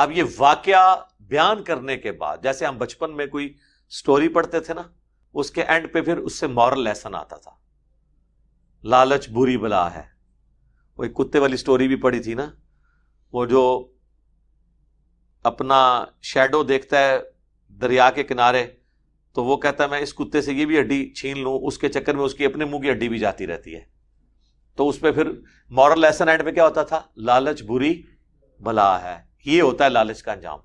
اب یہ واقعہ بیان کرنے کے بعد، جیسے ہم بچپن میں کوئی سٹوری پڑھتے تھے نا، اس کے اینڈ پہ پھر اس سے مورل لیسن آتا تھا، لالچ بری بلا ہے. وہ ایک کتے والی سٹوری بھی پڑھی تھی نا، وہ جو اپنا شیڈو دیکھتا ہے دریا کے کنارے تو وہ کہتا ہے میں اس کتے سے یہ بھی ہڈی چھین لوں، اس کے چکر میں اس کی اپنے منہ کی ہڈی بھی جاتی رہتی ہے. تو اس پہ پھر مورل لیسن اینڈ پہ کیا ہوتا تھا؟ لالچ بری بلا ہے. یہ ہوتا ہے لالچ کا انجام.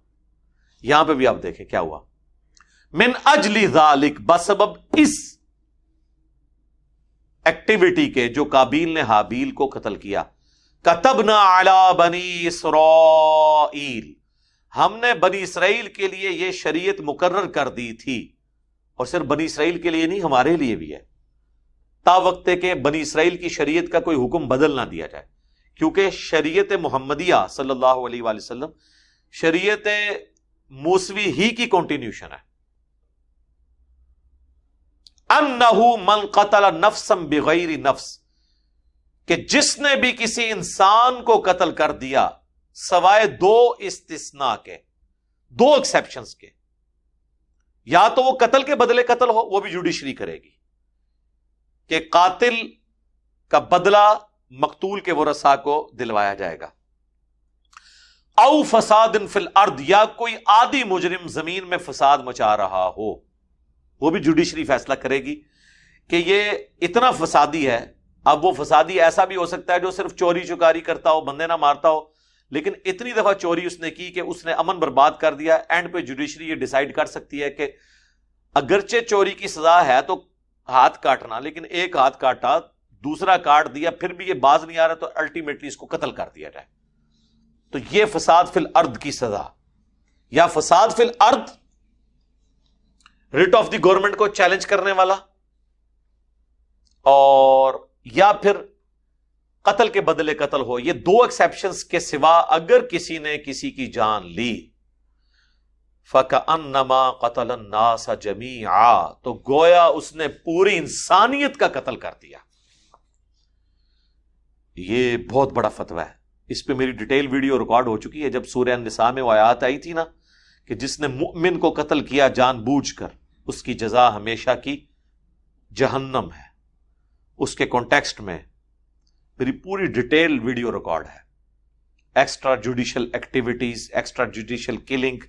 یہاں پہ بھی آپ دیکھیں کیا ہوا. من اجل ذالک، بسبب اس ایکٹیویٹی کے جو قابیل نے حابیل کو قتل کیا، کتبنا علی بنی اسرائیل، ہم نے بنی اسرائیل کے لیے یہ شریعت مقرر کر دی تھی. اور صرف بنی اسرائیل کے لیے نہیں، ہمارے لیے بھی ہے، تا وقت کہ بنی اسرائیل کی شریعت کا کوئی حکم بدل نہ دیا جائے، کیونکہ شریعت محمدیہ صلی اللہ علیہ وآلہ وسلم شریعت موسوی ہی کی کنٹینیوشن ہے. انہ من قتل نفسا بغیر نفس، کہ جس نے بھی کسی انسان کو قتل کر دیا سوائے دو استثناء کے، دو ایکسیپشنز کے. یا تو وہ قتل کے بدلے قتل ہو، وہ بھی جوڈیشری کرے گی کہ قاتل کا بدلہ مقتول کے ورثاء کو دلوایا جائے گا. او فساد فی الارض، یا کوئی عادی مجرم زمین میں فساد مچا رہا ہو، وہ بھی جوڈیشری فیصلہ کرے گی کہ یہ اتنا فسادی ہے. اب وہ فسادی ایسا بھی ہو سکتا ہے جو صرف چوری چکاری کرتا ہو، بندے نہ مارتا ہو، لیکن اتنی دفعہ چوری اس نے کی کہ اس نے امن برباد کر دیا. اینڈ پہ جوڈیشری یہ ڈیسائیڈ کر سکتی ہے کہ اگرچہ چوری کی سزا ہے تو ہاتھ کاٹنا، لیکن ایک ہاتھ کاٹا دوسرا کاٹ دیا پھر بھی یہ باز نہیں آ رہا تو الٹیمیٹلی اس کو قتل کر دیا جائے. تو یہ فساد فی الارض کی سزا، یا فساد فی الارض ریٹ آف دی گورنمنٹ کو چیلنج کرنے والا، اور یا پھر قتل کے بدلے قتل ہو. یہ دو ایکسیپشنز کے سوا اگر کسی نے کسی کی جان لی، فَكَأَنَّمَا قَتَلَ النَّاسَ جَمِيعًا، تو گویا اس نے پوری انسانیت کا قتل کر دیا. یہ بہت بڑا فتویٰ ہے، اس پہ میری ڈیٹیل ویڈیو ریکارڈ ہو چکی ہے. جب سورہ النساء میں وہ آیات آئی تھی نا کہ جس نے مؤمن کو قتل کیا جان بوجھ کر اس کی جزا ہمیشہ کی جہنم ہے، اس کے کانٹیکسٹ میں میری پوری ڈیٹیل ویڈیو ریکارڈ ہے. Extra judicial activities, extra judicial killing,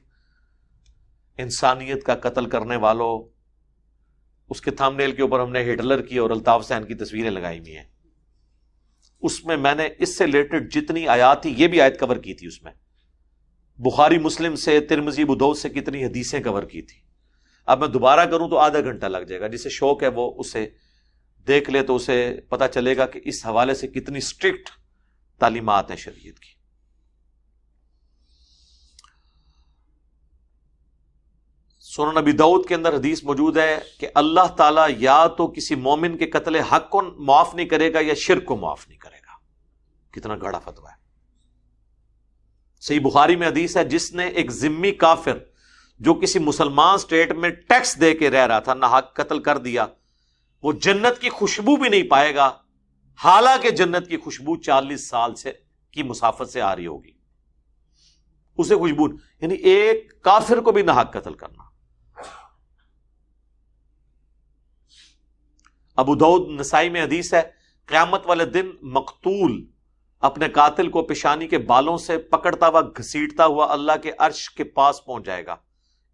انسانیت کا قتل کرنے والوں. اس کے تھمب نیل کے اوپر ہم نے ہٹلر کی اور الطاف حسین کی تصویریں لگائی ہوئی ہیں. اس میں نے اس سے ریلیٹڈ جتنی آیات تھی یہ بھی آیت کور کی تھی. اس میں بخاری مسلم سے، ترمذی، ابو داؤد سے کتنی حدیثیں کور کی تھی. اب میں دوبارہ کروں تو آدھا گھنٹہ لگ جائے گا. جسے شوق ہے وہ اسے دیکھ لے تو اسے پتا چلے گا کہ اس حوالے سے کتنی اسٹرکٹ تعلیمات ہیں شریعت کی. سنن نبی داؤد کے اندر حدیث موجود ہے کہ اللہ تعالیٰ یا تو کسی مومن کے قتل حق کو معاف نہیں کرے گا یا شرک کو معاف نہیں کرے گا. کتنا گاڑا فتویٰ ہے. صحیح بخاری میں حدیث ہے، جس نے ایک ذمی کافر جو کسی مسلمان سٹیٹ میں ٹیکس دے کے رہ رہا تھا ناحق قتل کر دیا، وہ جنت کی خوشبو بھی نہیں پائے گا، حالانکہ جنت کی خوشبو 40 سال سے کی مسافت سے آ رہی ہوگی. اسے خوشبو، یعنی ایک کافر کو بھی ناحق قتل کرنا. ابو داؤد نسائی میں حدیث ہے، قیامت والے دن مقتول اپنے قاتل کو پیشانی کے بالوں سے پکڑتا ہوا گھسیٹتا ہوا اللہ کے عرش کے پاس پہنچ جائے گا،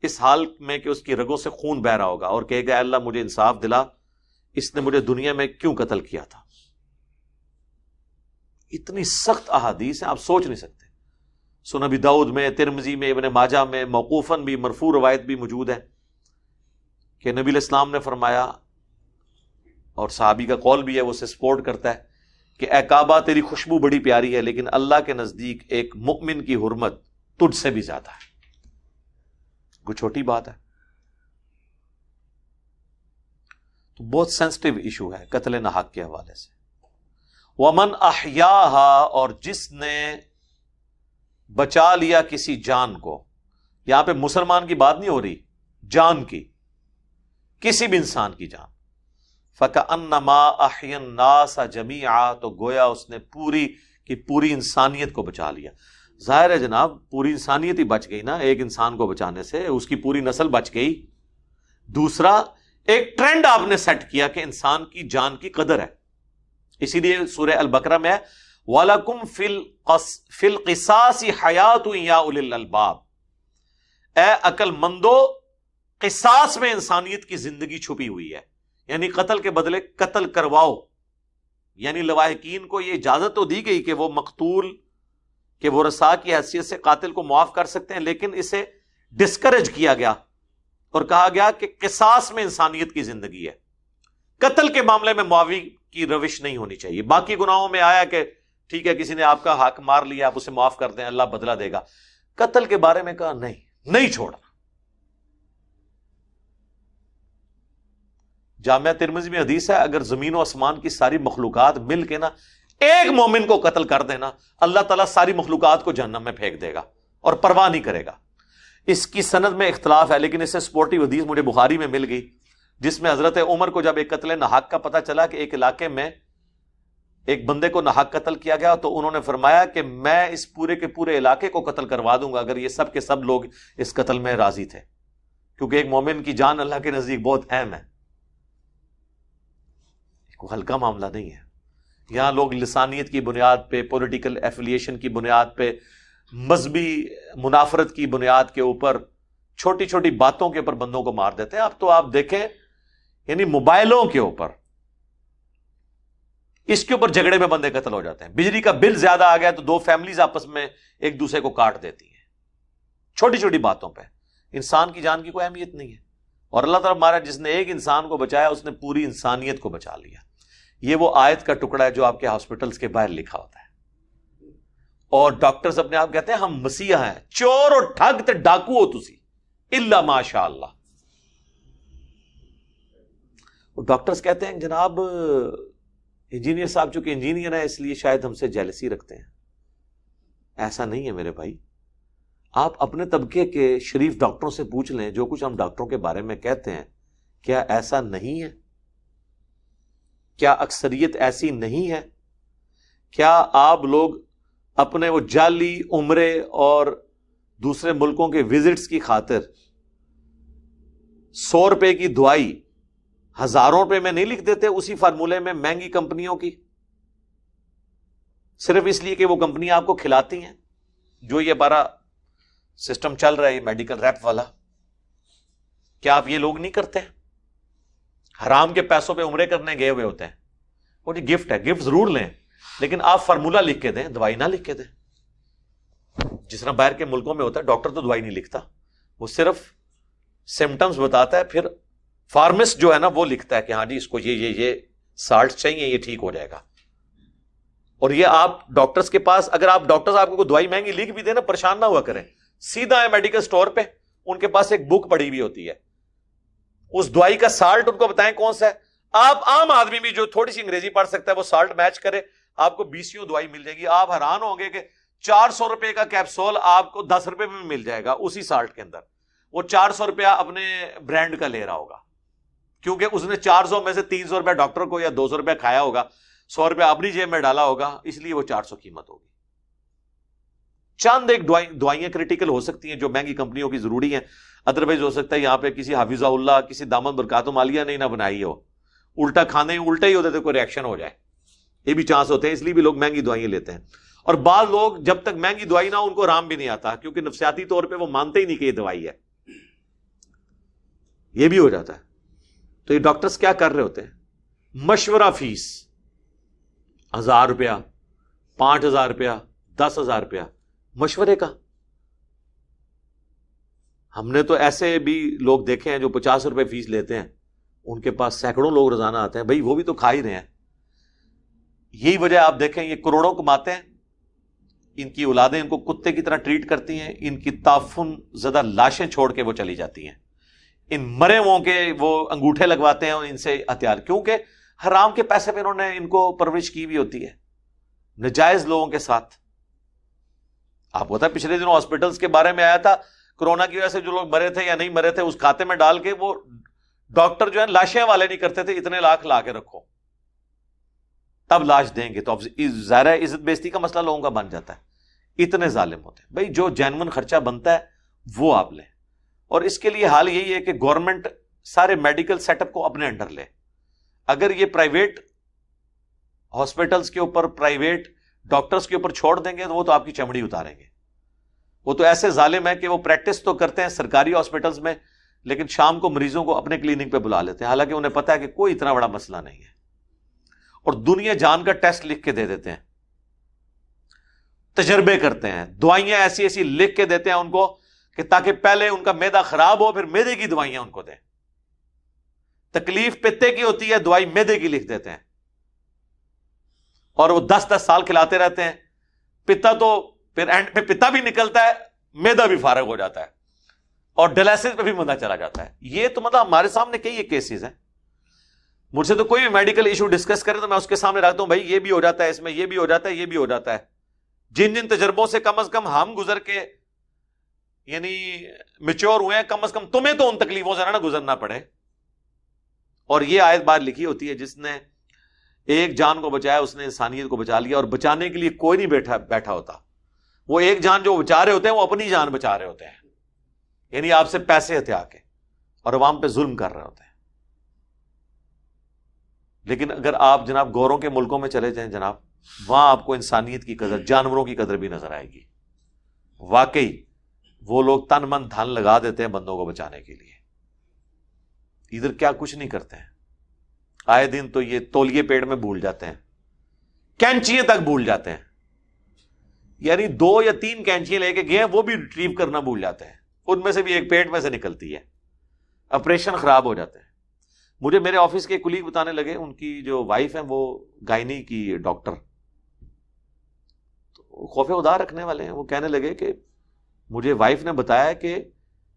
اس حال میں کہ اس کی رگوں سے خون بہ رہا ہوگا، اور کہے گا اللہ مجھے انصاف دلا، اس نے مجھے دنیا میں کیوں قتل کیا تھا. اتنی سخت احادیث ہیں آپ سوچ نہیں سکتے. سنن نبی داؤد میں، ترمذی میں، ابن ماجہ میں موقوفاً بھی مرفوع روایت بھی موجود ہے کہ نبی علیہ السلام نے فرمایا، اور صحابی کا قول بھی ہے، وہ اسے سپورٹ کرتا ہے، کہ اے کعبہ تیری خوشبو بڑی پیاری ہے لیکن اللہ کے نزدیک ایک مؤمن کی حرمت تجھ سے بھی زیادہ ہے. کوئی چھوٹی بات ہے. تو بہت سینسٹیو ایشو ہے قتل ناحق کے حوالے سے. وَمَنْ أَحْيَاهَا، اور جس نے بچا لیا کسی جان کو. یہاں پہ مسلمان کی بات نہیں ہو رہی، جان کی، کسی بھی انسان کی جان. فَكَأَنَّمَا أَحْيَا النَّاسَ جَمِيعًا، تو گویا اس نے پوری کی پوری انسانیت کو بچا لیا. ظاہر ہے جناب پوری انسانیت ہی بچ گئی نا ایک انسان کو بچانے سے، اس کی پوری نسل بچ گئی۔ دوسرا، ایک ٹرینڈ آپ نے سیٹ کیا کہ انسان کی جان کی قدر ہے، اسی لیے سورہ البقرہ میں ہے وَلَكُمْ فِي الْقِصَاصِ حَيَاةٌ يَا أُولِي الْأَلْبَابِ، اے عقل مندو قصاص میں انسانیت کی زندگی چھپی ہوئی ہے، یعنی قتل کے بدلے قتل کرواؤ۔ یعنی لواحقین کو یہ اجازت تو دی گئی کہ وہ مقتول کہ وہ ورثاء کی حیثیت سے قاتل کو معاف کر سکتے ہیں، لیکن اسے ڈسکریج کیا گیا اور کہا گیا کہ قصاص میں انسانیت کی زندگی ہے، قتل کے معاملے میں معافی کی روش نہیں ہونی چاہیے۔ باقی گناہوں میں آیا کہ ٹھیک ہے کسی نے آپ کا حق مار لیا، آپ اسے معاف کر دیں، اللہ بدلہ دے گا۔ قتل کے بارے میں کہا نہیں چھوڑنا۔ جامعہ ترمذی میں حدیث ہے اگر زمین و آسمان کی ساری مخلوقات مل کے نا ایک مومن کو قتل کر دینا، اللہ تعالیٰ ساری مخلوقات کو جہنم میں پھینک دے گا اور پرواہ نہیں کرے گا۔ اس کی سند میں اختلاف ہے، لیکن اس سے سپورٹیو حدیث مجھے بخاری میں مل گئی، جس میں حضرت عمر کو جب ایک قتل ناحق کا پتہ چلا کہ ایک علاقے میں ایک بندے کو ناحق قتل کیا گیا، تو انہوں نے فرمایا کہ میں اس پورے کے پورے علاقے کو قتل کروا دوں گا اگر یہ سب کے سب لوگ اس قتل میں راضی تھے، کیونکہ ایک مومن کی جان اللہ کے نزدیک بہت اہم ہے، کوئی ہلکا معاملہ نہیں ہے۔ یہاں لوگ لسانیت کی بنیاد پہ، پولیٹیکل ایفیلیشن کی بنیاد پہ، مذہبی منافرت کی بنیاد کے اوپر، چھوٹی چھوٹی باتوں کے اوپر بندوں کو مار دیتے ہیں۔ اب تو آپ دیکھیں یعنی موبائلوں کے اوپر، اس کے اوپر جھگڑے میں بندے قتل ہو جاتے ہیں۔ بجلی کا بل زیادہ آ گیا تو دو فیملیز آپس میں ایک دوسرے کو کاٹ دیتی ہیں، چھوٹی چھوٹی باتوں پہ۔ انسان کی جان کی کوئی اہمیت نہیں ہے، اور اللہ تعالیٰ ہمارا جس نے ایک انسان کو بچایا اس نے پوری انسانیت کو بچا لیا۔ یہ وہ آیت کا ٹکڑا ہے جو آپ کے ہاسپٹلز کے باہر لکھا ہوتا ہے، اور ڈاکٹرز اپنے آپ کہتے ہیں ہم مسیحا ہیں، چور اور ٹھگ تے ڈاکو ہو تسی الا ماشاء اللہ۔ ڈاکٹرز کہتے ہیں جناب انجینئر صاحب چونکہ انجینئر ہیں اس لیے شاید ہم سے جیلسی رکھتے ہیں۔ ایسا نہیں ہے میرے بھائی، آپ اپنے طبقے کے شریف ڈاکٹروں سے پوچھ لیں جو کچھ ہم ڈاکٹروں کے بارے میں کہتے ہیں، کیا ایسا نہیں ہے؟ کیا اکثریت ایسی نہیں ہے؟ کیا آپ لوگ اپنے وہ جعلی عمرے اور دوسرے ملکوں کے وزٹس کی خاطر 100 روپے کی دوائی ہزاروں روپے میں نہیں لکھ دیتے اسی فارمولے میں مہنگی کمپنیوں کی، صرف اس لیے کہ وہ کمپنیاں آپ کو کھلاتی ہیں؟ جو یہ ہمارا سسٹم چل رہا ہے میڈیکل ریپ والا، کیا آپ یہ لوگ نہیں کرتے ہیں؟ حرام کے پیسوں پہ عمرے کرنے گئے ہوئے ہوتے ہیں، وہ جی گفٹ ہے، گفٹ ضرور لیں لیکن آپ فارمولہ لکھ کے دیں، دوائی نہ لکھ کے دیں۔ جس طرح باہر کے ملکوں میں ہوتا ہے ڈاکٹر تو دوائی نہیں لکھتا، وہ صرف سمٹمز بتاتا ہے، پھر فارمسٹ جو ہے نا وہ لکھتا ہے کہ ہاں جی اس کو یہ سالٹ چاہیے، یہ ٹھیک ہو جائے گا۔ اور یہ آپ ڈاکٹرز کے پاس، اگر آپ ڈاکٹرز آپ کو کوئی دوائی مہنگی لکھ بھی دیں نا، پریشان نہ ہوا کریں، سیدھا ہے میڈیکل سٹور پہ، ان کے پاس ایک بک پڑی ہوئی ہوتی ہے، اس دوائی کا سالٹ ان کو بتائیں کون سا ہے، آپ عام آدمی بھی جو تھوڑی سی انگریزی پڑھ سکتا ہے وہ سالٹ میچ کرے، آپ کو 20 دوائی مل جائے گی۔ آپ حیران ہوں گے کہ 400 روپے کا کیپسول آپ کو 10 روپے میں مل جائے گا اسی سالٹ کے اندر۔ وہ 400 روپیہ اپنے برانڈ کا لے رہا ہوگا، کیونکہ اس نے 400 میں سے 300 روپیہ ڈاکٹر کو یا 200 روپیہ کھایا ہوگا، 100 روپیہ اپنی جیب میں ڈالا ہوگا، اس لیے وہ 400 قیمت ہوگی۔ چند ایک دوائیاں کریٹیکل ہو سکتی ہیں جو مہنگی کمپنیوں کی ضروری ہیں، ادروائز ہو سکتا ہے یہاں پہ کسی حافظہ اللہ، کسی دامن برکات مالیہ نے نہ بنائی ہو، الٹا کھانے الٹا ہی ہوتے تھے، کوئی ریئیکشن ہو جائے، یہ بھی چانس ہوتے ہیں، اس لیے بھی لوگ مہنگی دوائیں لیتے ہیں۔ اور بعض لوگ جب تک مہنگی دوائی نہ ہو ان کو آرام بھی نہیں آتا، کیونکہ نفسیاتی طور پہ وہ مانتے ہی نہیں کہ یہ دوائی ہے، یہ بھی ہو جاتا ہے۔ تو یہ ڈاکٹرز کیا کر رہے ہوتے ہیں؟ مشورہ فیس 1000 روپیہ، 5000 روپیہ، 10,000 روپیہ مشورے کا۔ ہم نے تو ایسے بھی لوگ دیکھے ہیں جو 50 روپے فیس لیتے ہیں، ان کے پاس سینکڑوں لوگ روزانہ آتے ہیں، بھائی وہ بھی تو کھا ہی رہے ہیں۔ یہی وجہ آپ دیکھیں یہ کروڑوں کماتے ہیں، ان کی اولادیں ان کو کتے کی طرح ٹریٹ کرتی ہیں، ان کی تعفن زدہ لاشیں چھوڑ کے وہ چلی جاتی ہیں، ان مرے ووں کے وہ انگوٹھے لگواتے ہیں اور ان سے ہتھیار، کیونکہ حرام کے پیسے پہ انہوں نے ان کو پرورش کی بھی ہوتی ہے نجائز لوگوں کے ساتھ۔ آپ کو پتا ہے پچھلے دنوں ہاسپٹلز کے بارے میں آیا تھا، کرونا کی وجہ سے جو لوگ مرے تھے یا نہیں مرے تھے اس کھاتے میں ڈال کے وہ ڈاکٹر جو ہے لاشیں والے نہیں کرتے تھے، اتنے لاکھ لا کے رکھو تب لاش دیں گے، تو اب ظاہر ہے عزت بے عزتی کا مسئلہ لوگوں کا بن جاتا ہے۔ اتنے ظالم ہوتے ہیں. بھائی جو جینون خرچہ بنتا ہے وہ آپ لیں, اور اس کے لیے حال یہی ہے کہ گورنمنٹ سارے میڈیکل سیٹ اپ کو اپنے انڈر لے. اگر یہ پرائیویٹ ہاسپٹلس کے اوپر, پرائیویٹ ڈاکٹرز کے اوپر چھوڑ دیں گے تو وہ تو آپ کی چمڑی اتاریں گے. وہ تو ایسے ظالم ہے کہ وہ پریکٹس تو کرتے ہیں سرکاری ہاسپٹلس میں, لیکن شام کو مریضوں کو اپنے کلینک پہ بلا لیتے ہیں, حالانکہ انہیں پتا ہے کہ کوئی اتنا بڑا مسئلہ نہیں ہے, اور دنیا جان کا ٹیسٹ لکھ کے دے دیتے ہیں, تجربے کرتے ہیں, دوائیاں ایسی ایسی لکھ کے دیتے ہیں ان کو کہ تاکہ پہلے ان کا معدہ خراب ہو, پھر معدے کی دوائیاں ان کو دیں. تکلیف پتے کی ہوتی ہے, دوائی معدے کی لکھ دیتے ہیں, اور وہ 10-10 سال کھلاتے رہتے ہیں. پتا تو پھر اینڈ پہ پتا بھی نکلتا ہے, معدہ بھی فارغ ہو جاتا ہے, اور ڈائلسس پہ بھی معدہ چلا جاتا ہے. یہ تو مطلب ہمارے سامنے کئی کیسز ہیں. مجھ سے تو کوئی بھی میڈیکل ایشو ڈسکس کرے تو میں اس کے سامنے رکھتا ہوں, بھائی یہ بھی ہو جاتا ہے, اس میں یہ بھی ہو جاتا ہے, یہ بھی ہو جاتا ہے. جن جن تجربوں سے کم از کم ہم گزر کے یعنی میچور ہوئے ہیں, کم از کم تمہیں تو ان تکلیفوں سے نہ گزرنا پڑے. اور یہ آیت بات لکھی ہوتی ہے, جس نے ایک جان کو بچایا اس نے انسانیت کو بچا لیا, اور بچانے کے لیے کوئی نہیں بیٹھا ہوتا. وہ ایک جان جو بچا رہے ہوتے ہیں وہ اپنی جان بچا رہے ہوتے ہیں, یعنی آپ سے پیسے ہتھیا کے, اور عوام پہ ظلم کر رہے ہوتے ہیں. لیکن اگر آپ جناب گوروں کے ملکوں میں چلے جائیں جناب, وہاں آپ کو انسانیت کی قدر, جانوروں کی قدر بھی نظر آئے گی. واقعی وہ لوگ تن من دھن لگا دیتے ہیں بندوں کو بچانے کے لیے. ادھر کیا کچھ نہیں کرتے ہیں, آئے دن تو یہ تولیے پیڑ میں بھول جاتے ہیں, کینچیاں تک بھول جاتے ہیں. یعنی 2 یا 3 کینچیاں لے کے گئے ہیں, وہ بھی ریٹریو کرنا بھول جاتے ہیں. ان میں سے بھی ایک پیٹ میں سے نکلتی ہے, آپریشن خراب ہو جاتے ہیں. مجھے میرے آفس کے کولیگ بتانے لگے, ان کی جو وائف ہیں وہ گائنی کی ڈاکٹر, تو خوف خدا رکھنے والے ہیں. وہ کہنے لگے کہ مجھے وائف نے بتایا کہ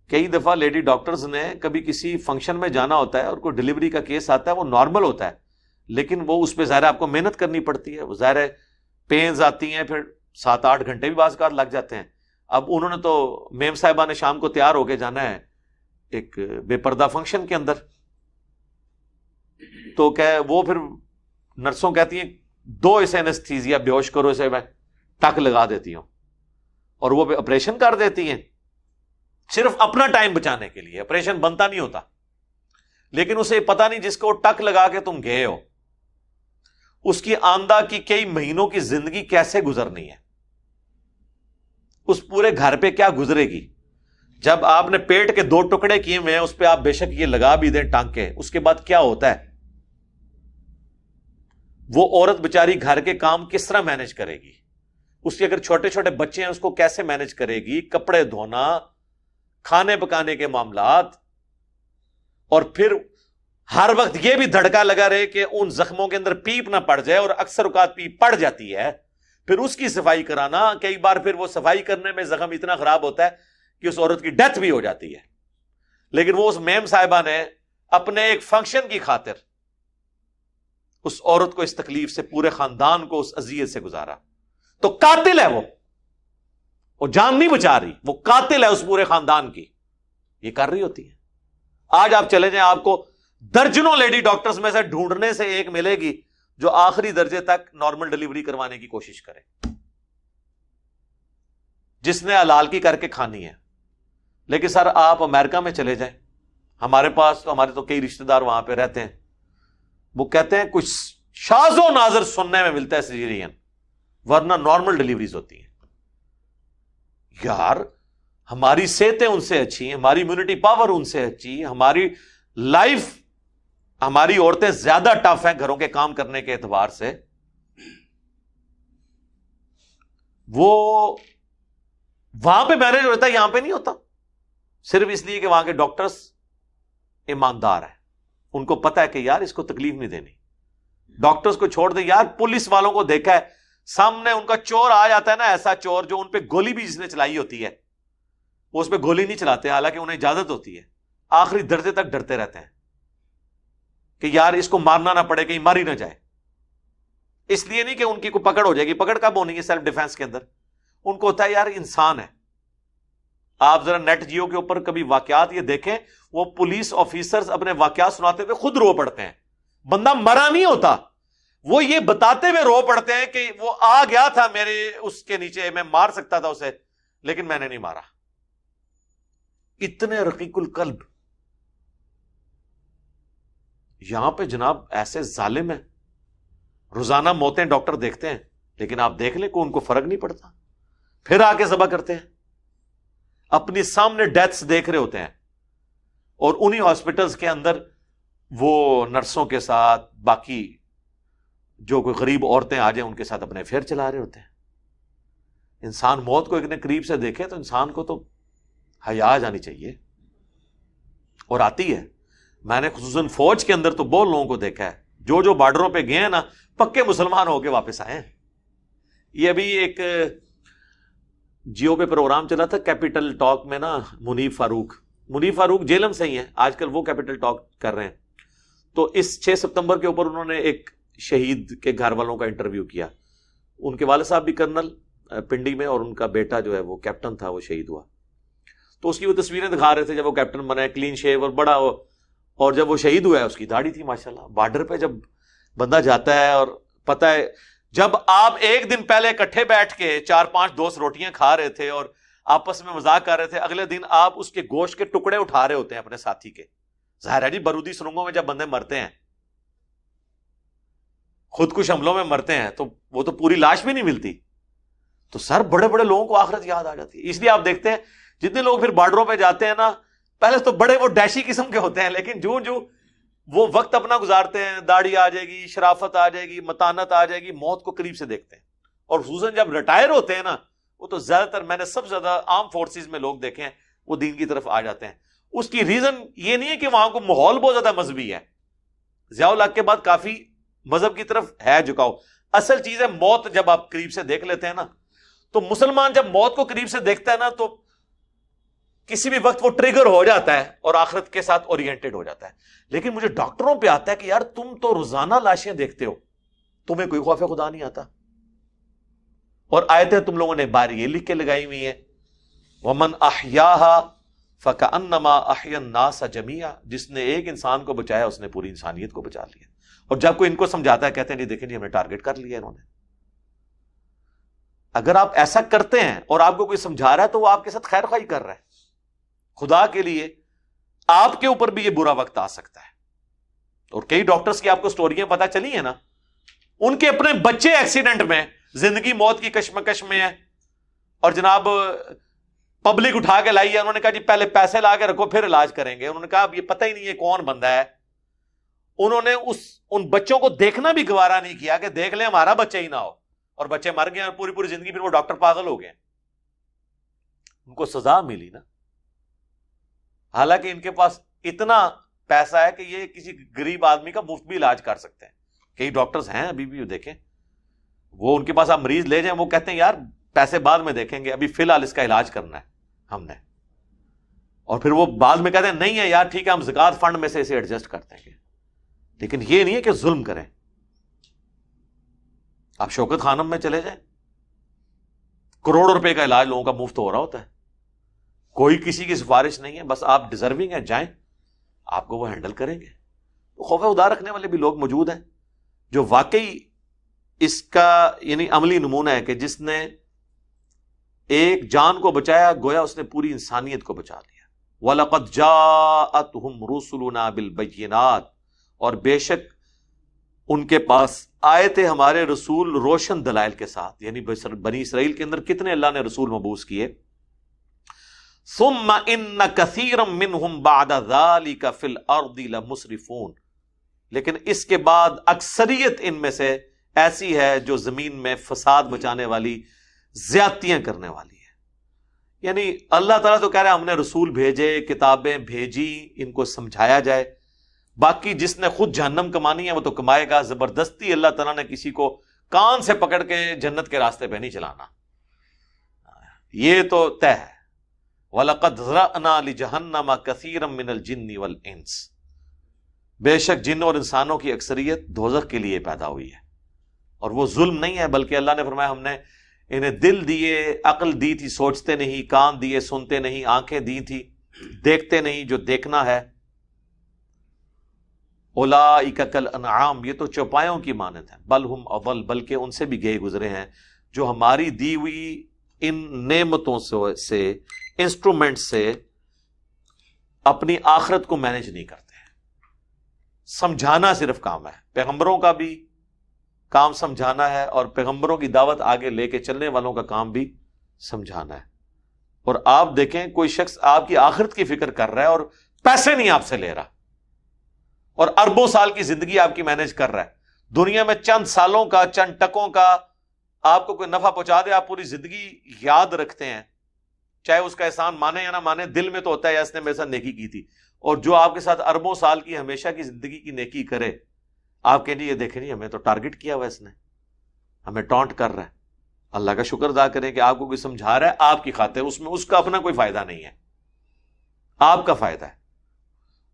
کئی دفعہ لیڈی ڈاکٹرز نے کبھی کسی فنکشن میں جانا ہوتا ہے اور کوئی ڈیلیوری کا کیس آتا ہے, وہ نارمل ہوتا ہے, لیکن وہ اس پہ ظاہر آپ کو محنت کرنی پڑتی ہے, وہ ظاہر ہے پینز آتی ہیں, پھر 7-8 گھنٹے بھی بعض اوقات لگ جاتے ہیں. اب انہوں نے تو میم صاحبہ نے شام کو تیار ہو کے جانا ہے ایک بے پردہ فنکشن کے اندر, تو وہ پھر نرسوں کہتی ہیں 2 اسے انستھیزیا بے ہوش کرو, اسے میں ٹک لگا دیتی ہوں, اور وہ آپریشن کر دیتی ہیں صرف اپنا ٹائم بچانے کے لیے. آپریشن بنتا نہیں ہوتا, لیکن اسے پتا نہیں جس کو ٹک لگا کے تم گئے ہو, اس کی آمدہ کی کئی مہینوں کی زندگی کیسے گزرنی ہے, اس پورے گھر پہ کیا گزرے گی. جب آپ نے پیٹ کے 2 ٹکڑے کیے ہوئے ہیں, اس پہ آپ بے شک یہ لگا بھی دیں ٹانکے, اس کے بعد کیا ہوتا ہے. وہ عورت بیچاری گھر کے کام کس طرح مینج کرے گی, اس کے اگر چھوٹے چھوٹے بچے ہیں اس کو کیسے مینج کرے گی, کپڑے دھونا, کھانے پکانے کے معاملات, اور پھر ہر وقت یہ بھی دھڑکا لگا رہے کہ ان زخموں کے اندر پیپ نہ پڑ جائے, اور اکثر اوقات پیپ پڑ جاتی ہے, پھر اس کی صفائی کرانا. کئی بار پھر وہ صفائی کرنے میں زخم اتنا خراب ہوتا ہے کہ اس عورت کی ڈیتھ بھی ہو جاتی ہے. لیکن وہ اس میم صاحبہ نے اپنے ایک فنکشن کی خاطر اس عورت کو اس تکلیف سے, پورے خاندان کو اس اذیت سے گزارا. تو قاتل ہے وہ جان نہیں بچا رہی, وہ قاتل ہے اس پورے خاندان کی. یہ کر رہی ہوتی ہے. آج آپ چلے جائیں, آپ کو درجنوں لیڈی ڈاکٹرز میں سے ڈھونڈنے سے ایک ملے گی جو آخری درجے تک نارمل ڈیلیوری کروانے کی کوشش کرے, جس نے حلال کی کر کے کھانی ہے. لیکن سر آپ امریکہ میں چلے جائیں, ہمارے پاس تو ہمارے تو کئی رشتہ دار وہاں پہ رہتے ہیں, وہ کہتے ہیں کچھ شاذ و نادر سننے میں ملتا ہے سیزیرین, ورنہ نارمل ڈیلیوریز ہوتی ہیں. یار ہماری صحتیں ان سے اچھی ہیں, ہماری امیونٹی پاور ان سے اچھی, ہماری لائف, ہماری عورتیں زیادہ ٹف ہیں گھروں کے کام کرنے کے اعتبار سے. وہ وہاں پہ مینج ہوتا ہے, یہاں پہ نہیں ہوتا, صرف اس لیے کہ وہاں کے ڈاکٹرز ایماندار ہیں, ان کو پتا ہے کہ یار اس کو تکلیف نہیں دینی. ڈاکٹرز کو چھوڑ دیں یار, پولیس والوں کو دیکھا ہے, سامنے ان کا چور آ جاتا ہے نا, ایسا چور جو ان پہ گولی بھی جس نے چلائی ہوتی ہے, وہ اس پہ گولی نہیں چلاتے, حالانکہ انہیں اجازت ہوتی ہے. آخری درجے تک ڈرتے رہتے ہیں کہ یار اس کو مارنا نہ پڑے, کہیں ماری نہ جائے. اس لیے نہیں کہ ان کی کوئی پکڑ ہو جائے گی, پکڑ کب ہونی ہے سیلف ڈیفenس کے اندر. ان کو ہوتا ہے یار انسان ہے. آپ ذرا نیٹ جیو کے اوپر کبھی واقعات یہ دیکھیں, وہ پولیس آفیسرز اپنے واقعات سناتے ہوئے خود رو پڑتے ہیں. بندہ مرا نہیں ہوتا, وہ یہ بتاتے ہوئے رو پڑتے ہیں کہ وہ آ گیا تھا میرے اس کے نیچے، میں مار سکتا تھا اسے لیکن میں نے نہیں مارا. اتنے رقیق القلب. یہاں پہ جناب ایسے ظالم ہیں، روزانہ موتیں ڈاکٹر دیکھتے ہیں لیکن آپ دیکھ لیں کہ ان کو فرق نہیں پڑتا، پھر آ کے ذبح کرتے ہیں. اپنی سامنے ڈیتھس دیکھ رہے ہوتے ہیں اور انہی ہاسپٹلز کے اندر وہ نرسوں کے ساتھ باقی جو کوئی غریب عورتیں آ جائیں ان کے ساتھ اپنے افیئر چلا رہے ہوتے ہیں. انسان موت کو اتنے قریب سے دیکھے تو انسان کو تو حیا آ جانی چاہیے، اور آتی ہے. میں نے خصوصاً فوج کے اندر تو بہت لوگوں کو دیکھا ہے جو بارڈروں پہ گئے ہیں نا، پکے مسلمان ہو کے واپس آئے ہیں. یہ ابھی ایک جیو پہ پروگرام چلا تھا کیپٹل ٹاک میں نا، منیب فاروق جیلم سے ہی ہیں آج کل، وہ کیپٹل ٹاک کر رہے ہیں. تو اس 6 ستمبر کے اوپر انہوں نے ایک شہید کے گھر والوں کا انٹرویو کیا. ان کے والد صاحب بھی کرنل پنڈی میں، اور ان کا بیٹا جو ہے وہ کیپٹن تھا، وہ شہید ہوا. تو اس کی وہ تصویریں دکھا رہے تھے جب وہ کیپٹن بنا ہے، کلین شیو اور بڑا، اور جب وہ شہید ہوا ہے اس کی داڑھی تھی ماشاءاللہ. بارڈر پہ جب بندہ جاتا ہے اور پتہ ہے جب آپ ایک دن پہلے اکٹھے بیٹھ کے 4-5 دوست روٹیاں کھا رہے تھے اور آپس میں مذاق کر رہے تھے، اگلے دن آپ اس کے گوشت کے ٹکڑے اٹھا رہے ہوتے ہیں اپنے ساتھی کے. ظاہر ہے جی بارودی سرنگوں میں جب بندے مرتے ہیں، خودکش حملوں میں مرتے ہیں، تو وہ تو پوری لاش بھی نہیں ملتی. تو سر بڑے بڑے لوگوں کو آخرت یاد آ جاتی ہے. اس لیے آپ دیکھتے ہیں جتنے لوگ پھر بارڈروں پہ جاتے ہیں نا، پہلے تو بڑے وہ ڈیشی قسم کے ہوتے ہیں، لیکن جو وہ وقت اپنا گزارتے ہیں، داڑھی آ جائے گی، شرافت آ جائے گی، متانت آ جائے گی، موت کو قریب سے دیکھتے ہیں. اور خصوصاً جب ریٹائر ہوتے ہیں نا، وہ تو زیادہ تر میں نے سب سے زیادہ عام فورسز میں لوگ دیکھے ہیں وہ دین کی طرف آ جاتے ہیں. اس کی ریزن یہ نہیں ہے کہ وہاں کو ماحول بہت زیادہ مذہبی ہے، ضیاء الحق کے بعد کافی مذہب کی طرف ہے جھکاؤ. اصل چیز ہے موت جب آپ قریب سے دیکھ لیتے ہیں نا، تو مسلمان جب موت کو قریب سے دیکھتا ہے نا تو کسی بھی وقت وہ ٹریگر ہو جاتا ہے اور آخرت کے ساتھ اورینٹڈ ہو جاتا ہے. لیکن مجھے ڈاکٹروں پہ آتا ہے کہ یار تم تو روزانہ لاشیں دیکھتے ہو، تمہیں کوئی خوف خدا نہیں آتا. اور آیتیں تم لوگوں نے بار یہ لکھ کے لگائی ہوئی ہیں، وَمَنْ أَحْيَاهَا فَكَأَنَّمَا أَحْيَا النَّاسَ جَمِيعًا. جس نے ایک انسان کو بچایا اس نے پوری انسانیت کو بچا لیا. اور جب کوئی ان کو سمجھاتا ہے کہتے ہیں نہیں دیکھیں جی ہمیں ٹارگٹ کر لیا انہوں نے. اگر آپ ایسا کرتے ہیں اور آپ کو کوئی سمجھا رہا ہے تو وہ آپ کے ساتھ خیر خواہی کر رہا ہے. خدا کے لیے آپ کے اوپر بھی یہ برا وقت آ سکتا ہے. اور کئی ڈاکٹرز کی آپ کو سٹوریاں پتا چلی ہیں نا، ان کے اپنے بچے ایکسیڈنٹ میں، زندگی موت کی کشمکش میں ہے، اور جناب پبلک اٹھا کے لائی ہے. انہوں نے کہا جی پہلے پیسے لا کے رکھو پھر علاج کریں گے. انہوں نے کہا اب یہ پتہ ہی نہیں ہے کون بندہ ہے. انہوں نے ان بچوں کو دیکھنا بھی گوارا نہیں کیا کہ دیکھ لیں ہمارا بچہ ہی نہ ہو، اور بچے مر گئے اور پوری زندگی پھر وہ ڈاکٹر پاگل ہو گئے. ان کو سزا ملی نا، حالانکہ ان کے پاس اتنا پیسہ ہے کہ یہ کسی غریب آدمی کا مفت بھی علاج کر سکتے ہیں. کئی ڈاکٹرز ہیں ابھی بھی دیکھیں، وہ ان کے پاس آپ مریض لے جائیں وہ کہتے ہیں یار پیسے بعد میں دیکھیں گے، ابھی فی الحال اس کا علاج کرنا ہے ہم نے. اور پھر وہ بعد میں کہتے ہیں نہیں ہے یار ٹھیک ہے ہم زکات فنڈ میں سے اسے ایڈجسٹ کر دیں گے. لیکن یہ نہیں ہے کہ ظلم کریں. آپ شوکت خانم میں چلے جائیں، کروڑوں روپے کا علاج لوگوں کا مفت ہو رہا ہوتا ہے، کوئی کسی کی سفارش نہیں ہے، بس آپ ڈیزرونگ ہیں جائیں، آپ کو وہ ہینڈل کریں گے. خوف خدا رکھنے والے بھی لوگ موجود ہیں جو واقعی اس کا یعنی عملی نمونہ ہے کہ جس نے ایک جان کو بچایا گویا اس نے پوری انسانیت کو بچا لیا. وَلَقَدْ جَاءَتْهُمْ رُسُلُنَا بِالْبَيِّنَاتِ، اور بے شک ان کے پاس آئے تھے ہمارے رسول روشن دلائل کے ساتھ. یعنی بنی اسرائیل کے اندر کتنے اللہ نے رسول مبعوث کیے. ثم ان كثيرا منهم بعد ذلك في الارض لمسرفون، لیکن اس کے بعد اکثریت ان میں سے ایسی ہے جو زمین میں فساد مچانے والی، زیادتیاں کرنے والی ہے. یعنی اللہ تعالیٰ تو کہہ رہا ہے ہم نے رسول بھیجے، کتابیں بھیجی، ان کو سمجھایا جائے. باقی جس نے خود جہنم کمانی ہے وہ تو کمائے گا. زبردستی اللہ تعالیٰ نے کسی کو کان سے پکڑ کے جنت کے راستے پہ نہیں چلانا، یہ تو طے ہے. وَلَقَدْ ذَرَأْنَا لِجَهَنَّمَ كَثِيرًا مِنَ الْجِنِّ وَالْإِنسِ، بے شک جن اور انسانوں کی اکثریت دوزخ کے لیے پیدا ہوئی ہے. اور وہ ظلم نہیں ہے بلکہ اللہ نے فرمایا ہم نے انہیں دل دیے، عقل دی تھی سوچتے نہیں، کان دیے سنتے نہیں، آنکھیں دی تھی دیکھتے نہیں جو دیکھنا ہے. اولئک کالانعام، یہ تو چوپایوں کی مانند ہیں، بل ہم اضل، بلکہ ان سے بھی گئے گزرے ہیں، جو ہماری دی ہوئی ان نعمتوں سے انسٹرومنٹ سے اپنی آخرت کو مینج نہیں کرتے ہیں۔ سمجھانا صرف کام ہے، پیغمبروں کا بھی کام سمجھانا ہے، اور پیغمبروں کی دعوت آگے لے کے چلنے والوں کا کام بھی سمجھانا ہے۔ اور آپ دیکھیں کوئی شخص آپ کی آخرت کی فکر کر رہا ہے اور پیسے نہیں آپ سے لے رہا، اور اربوں سال کی زندگی آپ کی مینج کر رہا ہے، دنیا میں چند سالوں کا، چند ٹکوں کا آپ کو کوئی نفع پہنچا دے، آپ پوری زندگی یاد رکھتے ہیں، چاہے اس کا احسان مانے یا نہ مانے، دل میں تو ہوتا ہے یا اس نے میرے ساتھ نیکی کی تھی۔ اور جو آپ کے ساتھ اربوں سال کی ہمیشہ کی زندگی کی نیکی کرے، آپ کہیں یہ دیکھیں نہیں ہمیں تو ٹارگٹ کیا ہوا اس نے، ہمیں ٹانٹ کر رہا ہے۔ اللہ کا شکر ادا کریں کہ آپ کو کوئی سمجھا رہا ہے آپ کی خاطر، اس میں اس کا اپنا کوئی فائدہ نہیں ہے، آپ کا فائدہ ہے۔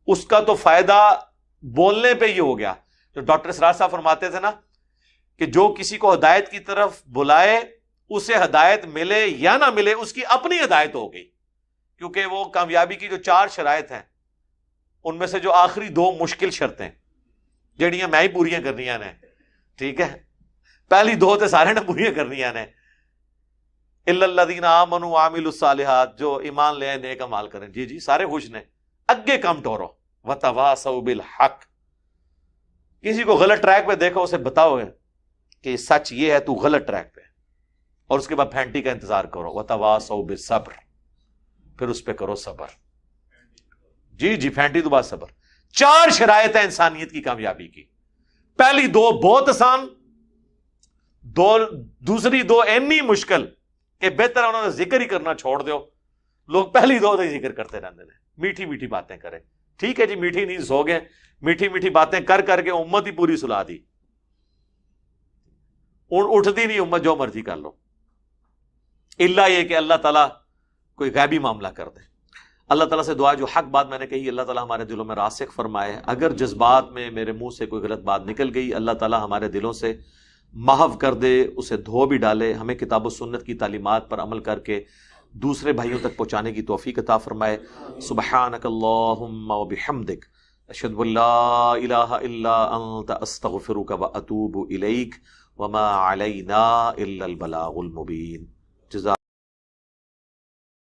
اس کا تو فائدہ بولنے پہ یہ ہو گیا، جو ڈاکٹر اسرار صاحب فرماتے تھے نا کہ جو کسی کو ہدایت کی طرف بلائے، اسے ہدایت ملے یا نہ ملے، اس کی اپنی ہدایت ہو گئی، کیونکہ وہ کامیابی کی جو 4 شرائط ہیں ان میں سے جو آخری 2 مشکل شرطیں جڑیاں میں ہی پوریاں کرنیاں نے، ٹھیک ہے، پہلی 2 تے سارے نے پوریاں کرنیاں نے، الا الذین آمنوا وعملوا الصالحات، جو ایمان لے آئے نیک اعمال کریں، جی جی سارے خوش نے، اگے کم ٹورو وتواصوا بالحق۔ کسی کو غلط ٹریک پہ دیکھو، اسے بتاؤ کہ سچ یہ ہے، تو غلط ٹریک پہ، اور اس کے بعد پھینٹی کا انتظار کرو، وتواصوا بالصبر، پھر اس پہ کرو صبر، جی جی پھینٹی تو بعد صبر۔ 4 شرائط ہیں انسانیت کی کامیابی کی، پہلی 2 بہت آسان، دوسری 2 اتنی مشکل کہ بہتر انہوں نے ذکر ہی کرنا چھوڑ دو، لوگ پہلی 2 ہی ذکر کرتے رہتے ہیں، میٹھی میٹھی باتیں کریں، ٹھیک ہے جی میٹھی نیند سو گئے، میٹھی میٹھی باتیں کر کر کے امت ہی پوری سلا دی، اٹھتی نہیں امت، جو مرضی کر لو، الا یہ کہ اللہ تعالیٰ کوئی غیبی معاملہ کر دے۔ اللہ تعالیٰ سے دعا، جو حق بات میں نے کہی اللہ تعالیٰ ہمارے دلوں میں راسخ فرمائے، اگر جذبات میں میرے منہ سے کوئی غلط بات نکل گئی، اللہ تعالیٰ ہمارے دلوں سے محو کر دے، اسے دھو بھی ڈالے، ہمیں کتاب و سنت کی تعلیمات پر عمل کر کے دوسرے بھائیوں تک پہنچانے کی توفیق عطا فرمائے۔ سبحانک اللہم وبحمدک، اشہد ان لا الہ الا انت، استغفرک واتوب الیک، وما علینا الا البلاغ المبین۔ جزاک